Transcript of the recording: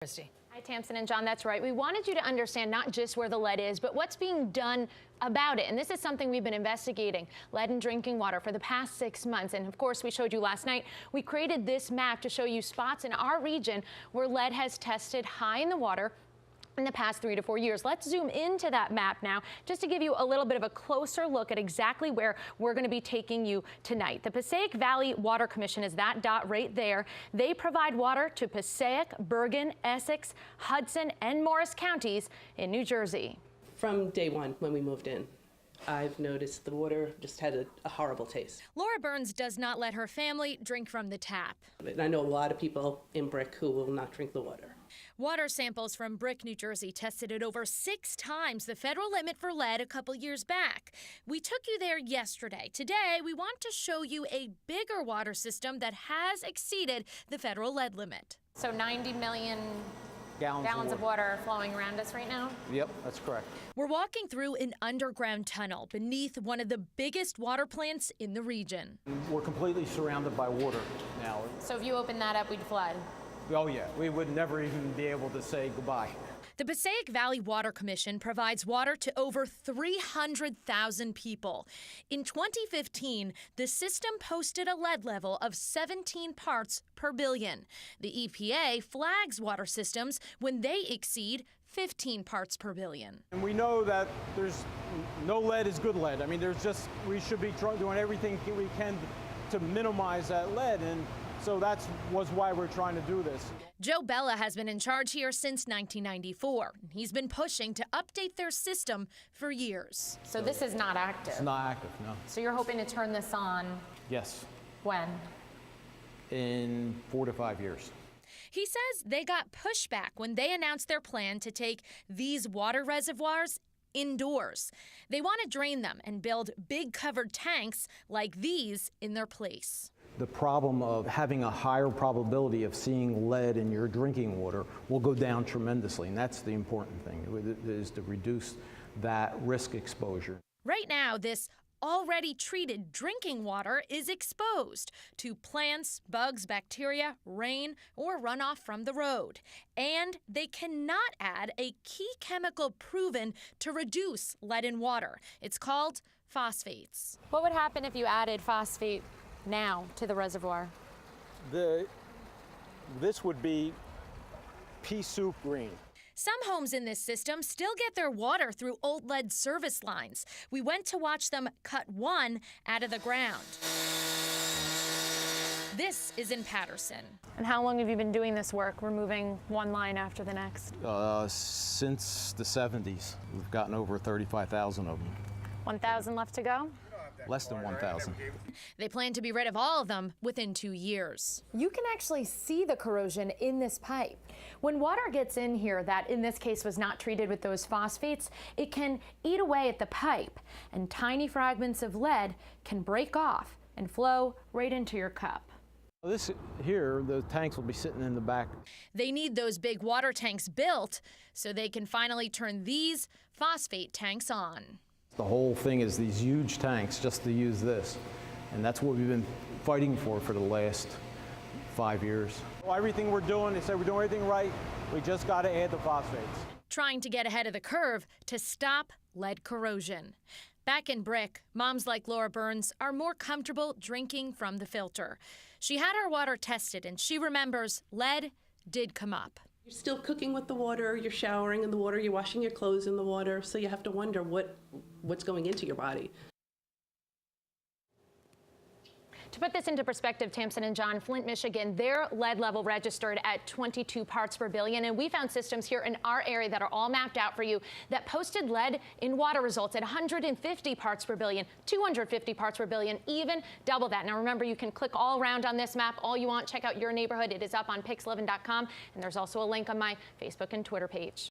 Christie. Hi, Tamsin and John. That's right. We wanted you to understand not just where the lead is, but what's being done about it. And this is something we've been investigating, lead in drinking water, for the past 6 months. And of course, we showed you last night, we created this map to show you spots in our region where lead has tested high in the water in the past 3 to 4 years. Let's zoom into that map now just to give you a little bit of a closer look at exactly where we're going to be taking you tonight. The Passaic Valley Water Commission is that dot right there. They provide water to Passaic, Bergen, Essex, Hudson, and Morris counties in New Jersey. From day one when we moved in, I've noticed the water just had a horrible taste. Laura Burns does not let her family drink from the tap. And I know a lot of people in Brick who will not drink the water. Water samples from Brick, New Jersey tested at over 6 times the federal limit for lead a couple years back. We took you there yesterday. Today, we want to show you a bigger water system that has exceeded the federal lead limit. So 90 million gallons of water flowing around us right now? Yep, that's correct. We're walking through an underground tunnel beneath one of the biggest water plants in the region. We're completely surrounded by water now. So if you open that up, we'd flood? Oh yeah, we would never even be able to say goodbye. The Passaic Valley Water Commission provides water to over 300,000 people. In 2015, the system posted a lead level of 17 parts per billion. The EPA flags water systems when they exceed 15 parts per billion. And we know that there's no lead is good lead. I mean, we should be doing everything we can to minimize that lead, and so was why we're trying to do this. Joe Bella has been in charge here since 1994. He's been pushing to update their system for years. So this is not active? It's not active, no. So you're hoping to turn this on? Yes. When? In 4 to 5 years. He says they got pushback when they announced their plan to take these water reservoirs indoors. They want to drain them and build big covered tanks like these in their place. The problem of having a higher probability of seeing lead in your drinking water will go down tremendously, and that's the important thing, is to reduce that risk exposure. Right now, this already treated drinking water is exposed to plants, bugs, bacteria, rain, or runoff from the road. And they cannot add a key chemical proven to reduce lead in water. It's called phosphates. What would happen if you added phosphate now to the reservoir? This would be pea soup green. Some homes in this system still get their water through old lead service lines. We went to watch them cut one out of the ground. This is in Patterson. And how long have you been doing this work, removing one line after the next? Since the 70s. We've gotten over 35,000 of them. 1,000 left to go? Less than 1,000. They plan to be rid of all of them within 2 years. You can actually see the corrosion in this pipe. When water gets in here that in this case was not treated with those phosphates, it can eat away at the pipe, and tiny fragments of lead can break off and flow right into your cup. This here, the tanks will be sitting in the back. They need those big water tanks built so they can finally turn these phosphate tanks on. The whole thing is these huge tanks just to use this. And that's what we've been fighting for the last 5 years. Well, everything we're doing, they say we're doing everything right. We just got to add the phosphates. Trying to get ahead of the curve to stop lead corrosion. Back in Brick, moms like Laura Burns are more comfortable drinking from the filter. She had her water tested and she remembers lead did come up. You're still cooking with the water, you're showering in the water, you're washing your clothes in the water, so you have to wonder what's going into your body. To put this into perspective, Tamsin and John, Flint, Michigan, their lead level registered at 22 parts per billion. And we found systems here in our area that are all mapped out for you that posted lead in water results at 150 parts per billion, 250 parts per billion, even double that. Now, remember, you can click all around on this map all you want. Check out your neighborhood. It is up on pix11.com. And there's also a link on my Facebook and Twitter page.